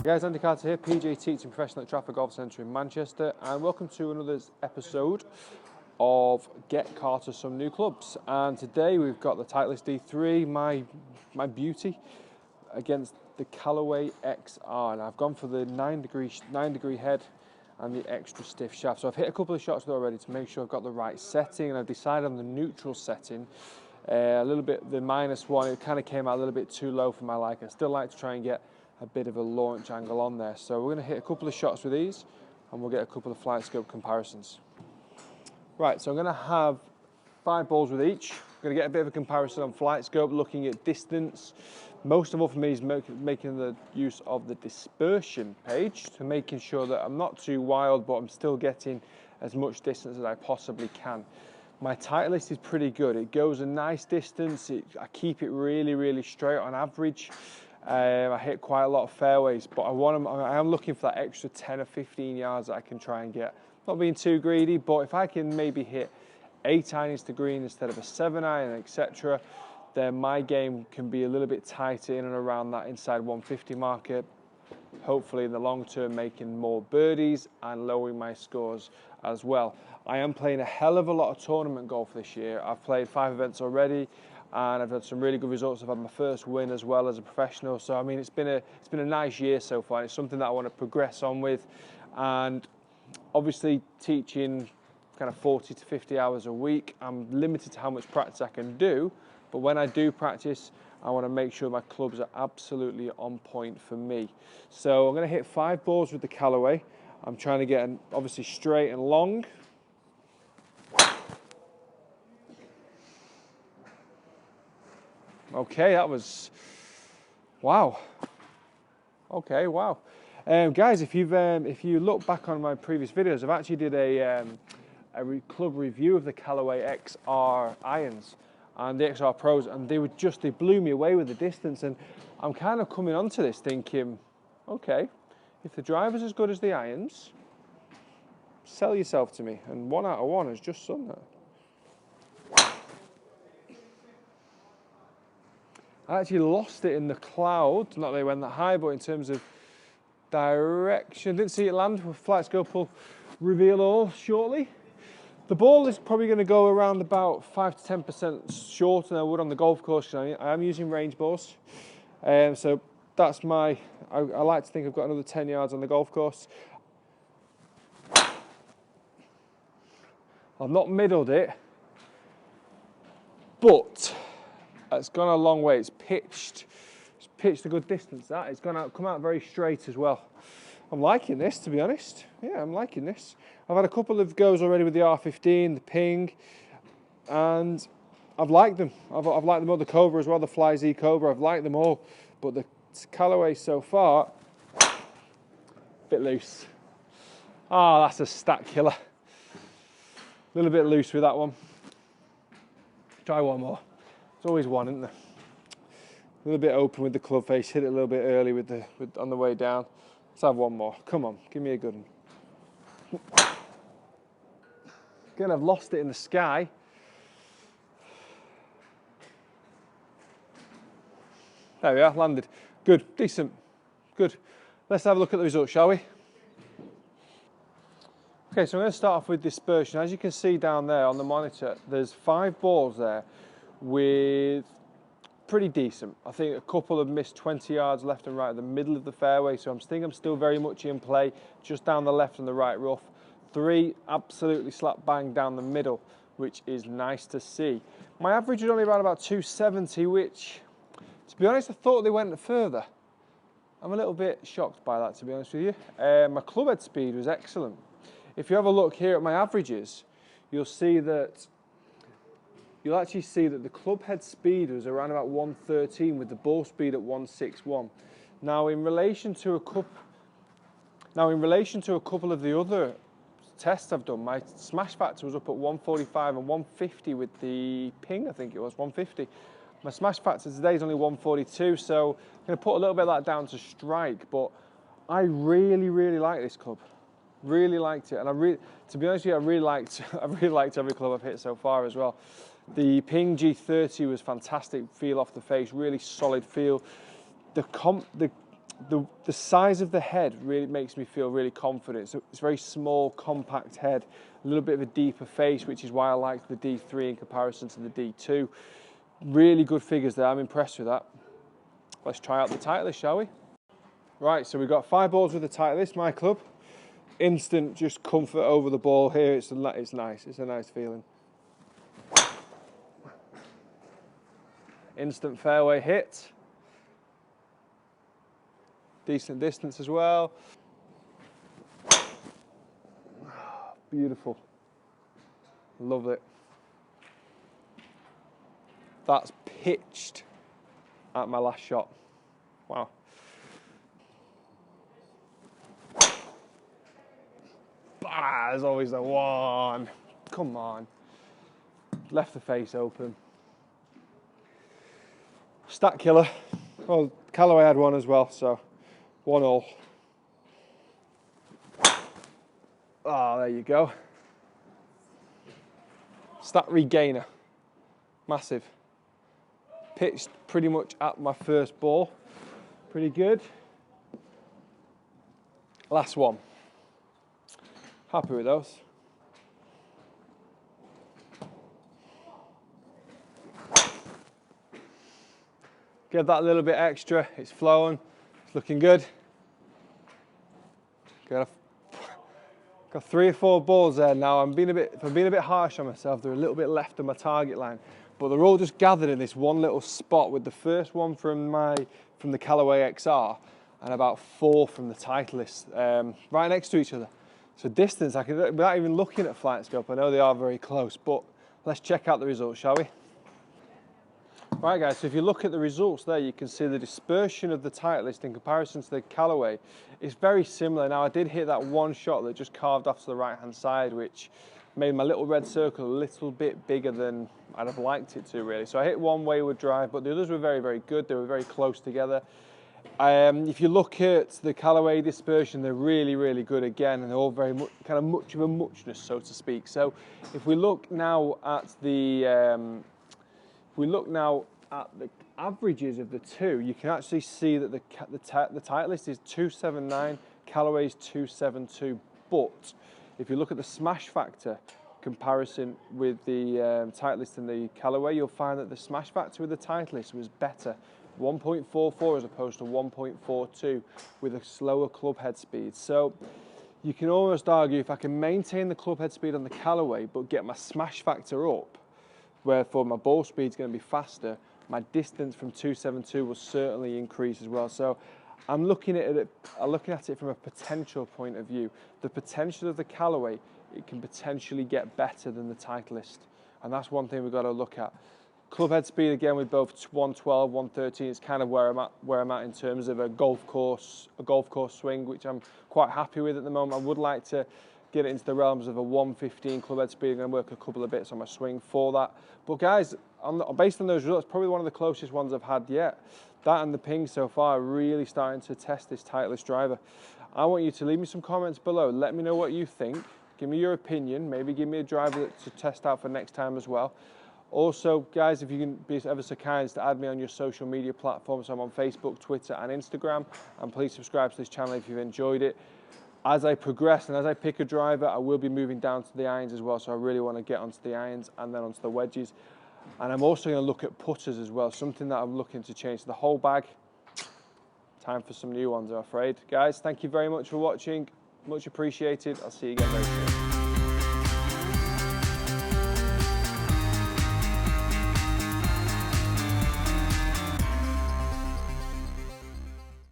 Guys, Andy Carter here, PJ teaching professional at Trafford Golf Centre in Manchester, and welcome to another episode of Get Carter Some New Clubs. And today we've got the Titleist D3, my beauty, against the Callaway XR. And I've gone for the 9 degree head and the extra stiff shaft. So I've hit a couple of shots with it already to make sure I've got the right setting, and I've decided on the neutral setting. A little bit, the -1, it kind of came out a little bit too low for my like. I still like to try and get a bit of a launch angle on there. So we're going to hit a couple of shots with these and we'll get a couple of flight scope comparisons. Right, so I'm going to have 5 balls with each. I'm going to get a bit of a comparison on flight scope, looking at distance. Most of all for me is making the use of the dispersion page, to making sure that I'm not too wild, but I'm still getting as much distance as I possibly can. My Titleist is pretty good. It goes a nice distance. I keep it really straight on average. I hit quite a lot of fairways, but I am looking for that extra 10 or 15 yards that I can try and get. Not being too greedy, but if I can maybe hit 8 irons to green instead of a 7 iron, etc., then my game can be a little bit tighter in and around that inside 150 marker. Hopefully in the long term making more birdies and lowering my scores as well. I am playing a hell of a lot of tournament golf this year. I've played 5 events already, and I've had some really good results. I've had my first win as well as a professional. So I mean, it's been a nice year so far. It's something that I want to progress on with, and obviously teaching kind of 40 to 50 hours a week. I'm limited to how much practice I can do, but when I do practice, I want to make sure my clubs are absolutely on point for me. So I'm going to hit 5 balls with the Callaway. I'm trying to get obviously straight and long. Okay, that was, wow. Okay, wow. Guys, if you look back on my previous videos, I've actually did a club review of the Callaway XR irons and the XR Pros, and they blew me away with the distance. And I'm kind of coming onto this thinking, okay, if the driver's as good as the irons, sell yourself to me. And 1 out of 1 has just done that. I actually lost it in the cloud. Not that it went that high, but in terms of direction, didn't see it land. Flight scope will reveal all shortly. The ball is probably going to go around about 5 to 10% shorter than I would on the golf course. I am using range balls, so that's I like to think I've got another 10 yards on the golf course. I've not middled it, but it's gone a long way. It's pitched a good distance. It's come out very straight as well. I'm liking this, to be honest. Yeah, I'm liking this. I've had a couple of goes already with the R15, the Ping, and I've liked them. I've liked them all. The Cobra as well, the Fly Z Cobra. I've liked them all, but the Callaway so far, a bit loose. Ah, that's a stat killer. A little bit loose with that one. Try one more. There's always one, isn't there? A little bit open with the club face. Hit it a little bit early on the way down. Let's have one more. Come on, give me a good one. Again, I've lost it in the sky. There we are, landed. Good, decent, good. Let's have a look at the results, shall we? Okay, so I'm going to start off with dispersion. As you can see down there on the monitor, there's 5 balls there with pretty decent. I think a couple have missed 20 yards left and right at the middle of the fairway, so I'm still very much in play, just down the left and the right rough. 3 absolutely slap bang down the middle, which is nice to see. My average is only around about 270, which, to be honest, I thought they went further. I'm a little bit shocked by that, to be honest with you. My club head speed was excellent. If you have a look here at my averages, you'll actually see that the club head speed was around about 113 with the ball speed at 161. Now in relation to a couple of the other tests I've done, my smash factor was up at 145 and 150 with the Ping, I think it was 150. My smash factor today is only 142, so I'm going to put a little bit of that down to strike, but I really like this club. Really liked it, and to be honest with you, I really liked every club I've hit so far as well. The Ping G30 was fantastic feel off the face, really solid feel. The The size of the head really makes me feel really confident. So it's a very small, compact head, a little bit of a deeper face, which is why I like the D3 in comparison to the D2. Really good figures there. I'm impressed with that. Let's try out the Titleist, shall we? Right, so we've got 5 balls with the Titleist, my club. Instant just comfort over the ball here. It's nice. It's a nice feeling. Instant fairway hit. Decent distance as well. Beautiful. Love it. That's pitched at my last shot. Wow. Ah, there's always the one. Come on. Left the face open. Stat killer. Well, Callaway had one as well, so 1-all. Ah, there you go. Stat regainer. Massive. Pitched pretty much at my first ball. Pretty good. Last one. Happy with those. Give that a little bit extra. It's flowing. It's looking good. Got 3 or 4 balls there now. I'm being a bit harsh on myself. They're a little bit left of my target line, but they're all just gathered in this one little spot, with the first one from the Callaway XR and about 4 from the Titleist, right next to each other. So distance, I can, without even looking at flight scope, I know they are very close, but let's check out the results, shall we? Right guys, so if you look at the results there, you can see the dispersion of the Titleist in comparison to the Callaway is very similar. Now I did hit that one shot that just carved off to the right hand side, which made my little red circle a little bit bigger than I'd have liked it to really. So I hit one wayward drive, but the others were very, very good. They were very close together. If you look at the Callaway dispersion, they're really, really good again, and they're all very much, kind of much of a muchness, so to speak. So if we look now at the averages of the two, you can actually see that the Titleist is 279, Callaway is 272. But if you look at the smash factor comparison with the Titleist and the Callaway, you'll find that the smash factor with the Titleist was better. 1.44 as opposed to 1.42 with a slower club head speed. So you can almost argue if I can maintain the club head speed on the Callaway but get my smash factor up, wherefore my ball speed is going to be faster, my distance from 272 will certainly increase as well. So I'm looking at it from a potential point of view. The potential of the Callaway, it can potentially get better than the Titleist, and that's one thing we've got to look at. Club head speed again with both 112, 113 is kind of where I'm at in terms of a golf course swing, which I'm quite happy with at the moment. I would like to get it into the realms of a 115 club head speed. I'm going to work a couple of bits on my swing for that. But guys, based on those results, probably one of the closest ones I've had yet. That and the ping so far are really starting to test this Titleist driver. I want you to leave me some comments below. Let me know what you think. Give me your opinion. Maybe give me a driver to test out for next time as well. Also, guys, if you can be ever so kind to add me on your social media platforms. I'm on Facebook, Twitter and Instagram. And please subscribe to this channel if you've enjoyed it. As I progress and as I pick a driver, I will be moving down to the irons as well. So I really want to get onto the irons and then onto the wedges. And I'm also going to look at putters as well, something that I'm looking to change the whole bag. Time for some new ones, I'm afraid. Guys, thank you very much for watching. Much appreciated. I'll see you again very soon.